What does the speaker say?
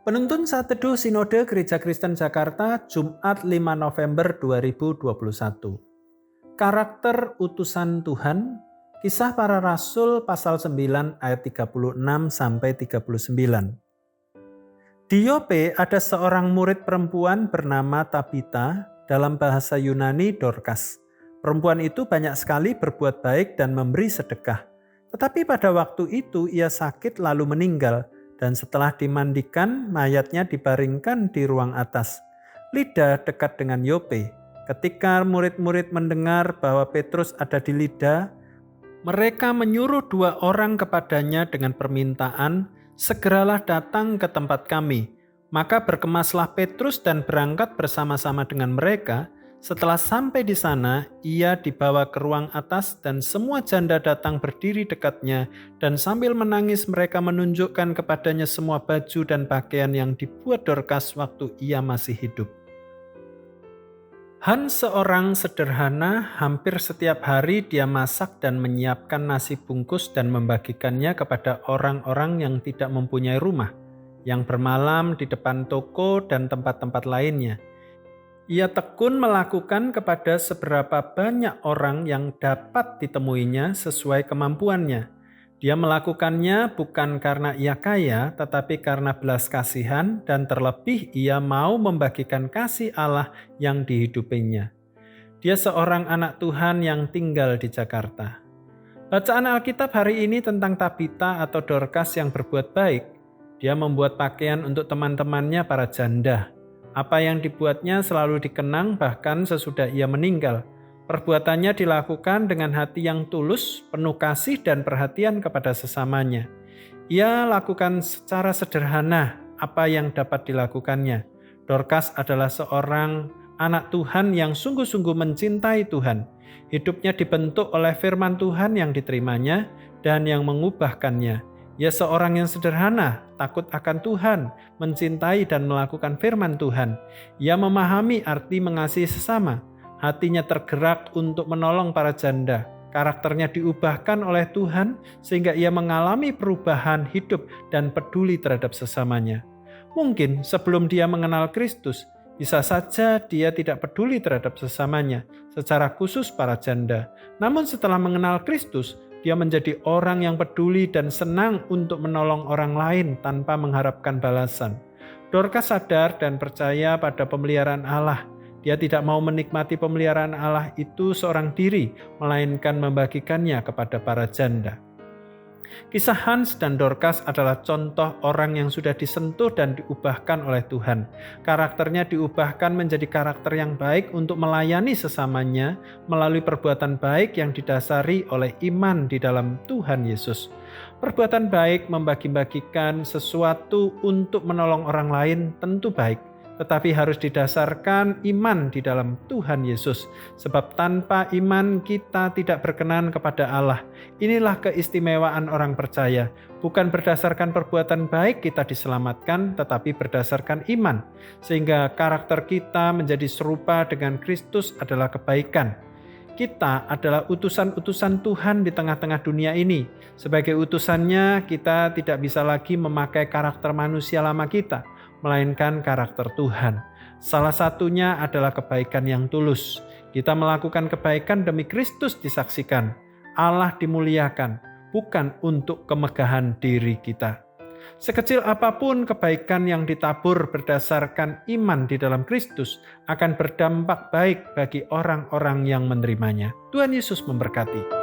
Penuntun Saat Teduh Sinode Gereja Kristen Jakarta, Jumat 5 November 2021. Karakter utusan Tuhan, Kisah Para Rasul pasal 9 ayat 36 sampai 39. Di Yope ada seorang murid perempuan bernama Tabita, dalam bahasa Yunani Dorcas. Perempuan itu banyak sekali berbuat baik dan memberi sedekah. Tetapi pada waktu itu ia sakit lalu meninggal. Dan setelah dimandikan, mayatnya dibaringkan di ruang atas. Lida dekat dengan Yope. Ketika murid-murid mendengar bahwa Petrus ada di Lida, mereka menyuruh 2 orang kepadanya dengan permintaan, "Segeralah datang ke tempat kami." Maka berkemaslah Petrus dan berangkat bersama-sama dengan mereka. Setelah sampai di sana, ia dibawa ke ruang atas dan semua janda datang berdiri dekatnya, dan sambil menangis mereka menunjukkan kepadanya semua baju dan pakaian yang dibuat Dorcas waktu ia masih hidup. Hans seorang sederhana, hampir setiap hari dia masak dan menyiapkan nasi bungkus dan membagikannya kepada orang-orang yang tidak mempunyai rumah, yang bermalam di depan toko dan tempat-tempat lainnya. Ia tekun melakukan kepada seberapa banyak orang yang dapat ditemuinya sesuai kemampuannya. Dia melakukannya bukan karena ia kaya, tetapi karena belas kasihan dan terlebih ia mau membagikan kasih Allah yang dihidupinya. Dia seorang anak Tuhan yang tinggal di Jakarta. Bacaan Alkitab hari ini tentang Tabita atau Dorcas yang berbuat baik. Dia membuat pakaian untuk teman-temannya para janda. Apa yang dibuatnya selalu dikenang bahkan sesudah ia meninggal. Perbuatannya dilakukan dengan hati yang tulus, penuh kasih dan perhatian kepada sesamanya. Ia lakukan secara sederhana apa yang dapat dilakukannya. Dorcas adalah seorang anak Tuhan yang sungguh-sungguh mencintai Tuhan. Hidupnya dibentuk oleh firman Tuhan yang diterimanya dan yang mengubahkannya. Ia seorang yang sederhana, takut akan Tuhan, mencintai dan melakukan firman Tuhan. Ia memahami arti mengasihi sesama. Hatinya tergerak untuk menolong para janda. Karakternya diubahkan oleh Tuhan sehingga ia mengalami perubahan hidup dan peduli terhadap sesamanya. Mungkin sebelum dia mengenal Kristus, bisa saja dia tidak peduli terhadap sesamanya, secara khusus para janda. Namun setelah mengenal Kristus, dia menjadi orang yang peduli dan senang untuk menolong orang lain tanpa mengharapkan balasan. Dorcas sadar dan percaya pada pemeliharaan Allah. Dia tidak mau menikmati pemeliharaan Allah itu seorang diri, melainkan membagikannya kepada para janda. Kisah Hans dan Dorcas adalah contoh orang yang sudah disentuh dan diubahkan oleh Tuhan. Karakternya diubahkan menjadi karakter yang baik untuk melayani sesamanya melalui perbuatan baik yang didasari oleh iman di dalam Tuhan Yesus. Perbuatan baik membagi-bagikan sesuatu untuk menolong orang lain tentu baik, tetapi harus didasarkan iman di dalam Tuhan Yesus. Sebab tanpa iman kita tidak berkenan kepada Allah. Inilah keistimewaan orang percaya. Bukan berdasarkan perbuatan baik kita diselamatkan, tetapi berdasarkan iman. Sehingga karakter kita menjadi serupa dengan Kristus adalah kebaikan. Kita adalah utusan-utusan Tuhan di tengah-tengah dunia ini. Sebagai utusannya, kita tidak bisa lagi memakai karakter manusia lama kita, melainkan karakter Tuhan. Salah satunya adalah kebaikan yang tulus. Kita melakukan kebaikan demi Kristus disaksikan. Allah dimuliakan, bukan untuk kemegahan diri kita. Sekecil apapun kebaikan yang ditabur berdasarkan iman di dalam Kristus akan berdampak baik bagi orang-orang yang menerimanya. Tuhan Yesus memberkati.